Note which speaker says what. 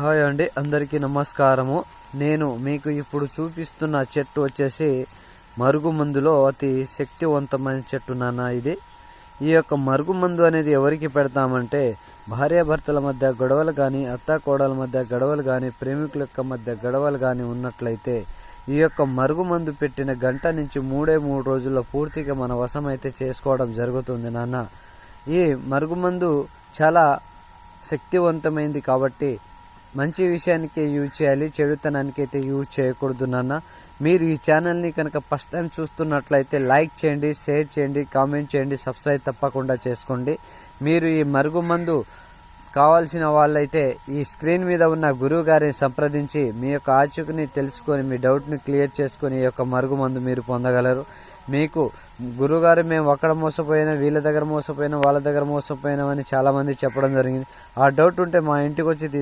Speaker 1: Hi అండి, అందరికీ నమస్కారము. నేను మీకు ఇప్పుడు చూపిస్తున్న చెట్టు వచ్చేసి మరుగుమందులో అతి శక్తివంతమైన చెట్టు నాన్న. ఈ యొక్క మరుగుమందు అనేది ఎవరికి పెడతామంటే భార్యాభర్తల మధ్య గొడవలు కానీ, అత్తాకోడల మధ్య గొడవలు కానీ, ప్రేమికుల యొక్క మధ్య గొడవలు కానీ ఉన్నట్లయితే ఈ యొక్క మరుగుమందు పెట్టిన గంట నుంచి 3 రోజుల్లో పూర్తిగా మన వశం అయితే చేసుకోవడం జరుగుతుంది నాన్న. ఈ మరుగుమందు చాలా శక్తివంతమైంది కాబట్టి మంచి విషయానికి యూజ్ చేయాలి, చెడుతనానికి అయితే యూజ్ చేయకూడదు నాన్న. మీరు ఈ ఛానల్ని కనుక ఫస్ట్ టైం చూస్తున్నట్లయితే లైక్ చేయండి, షేర్ చేయండి, కామెంట్ చేయండి, సబ్స్క్రైబ్ తప్పకుండా చేసుకోండి. మీరు ఈ మరుగుమందు కావాల్సిన వాళ్ళైతే ఈ స్క్రీన్ మీద ఉన్న గురువు గారిని సంప్రదించి మీ యొక్క ఆచూకీని తెలుసుకొని మీ డౌట్ని క్లియర్ చేసుకొని ఈ యొక్క మరుగుమందు మీరు పొందగలరు. మీకు గురువుగారు మేము అక్కడ మోసపోయినా, వీళ్ళ దగ్గర మోసపోయినా, వాళ్ళ దగ్గర మోసపోయినామని చాలామంది చెప్పడం జరిగింది. ఆ డౌట్ ఉంటే మా ఇంటికి వచ్చి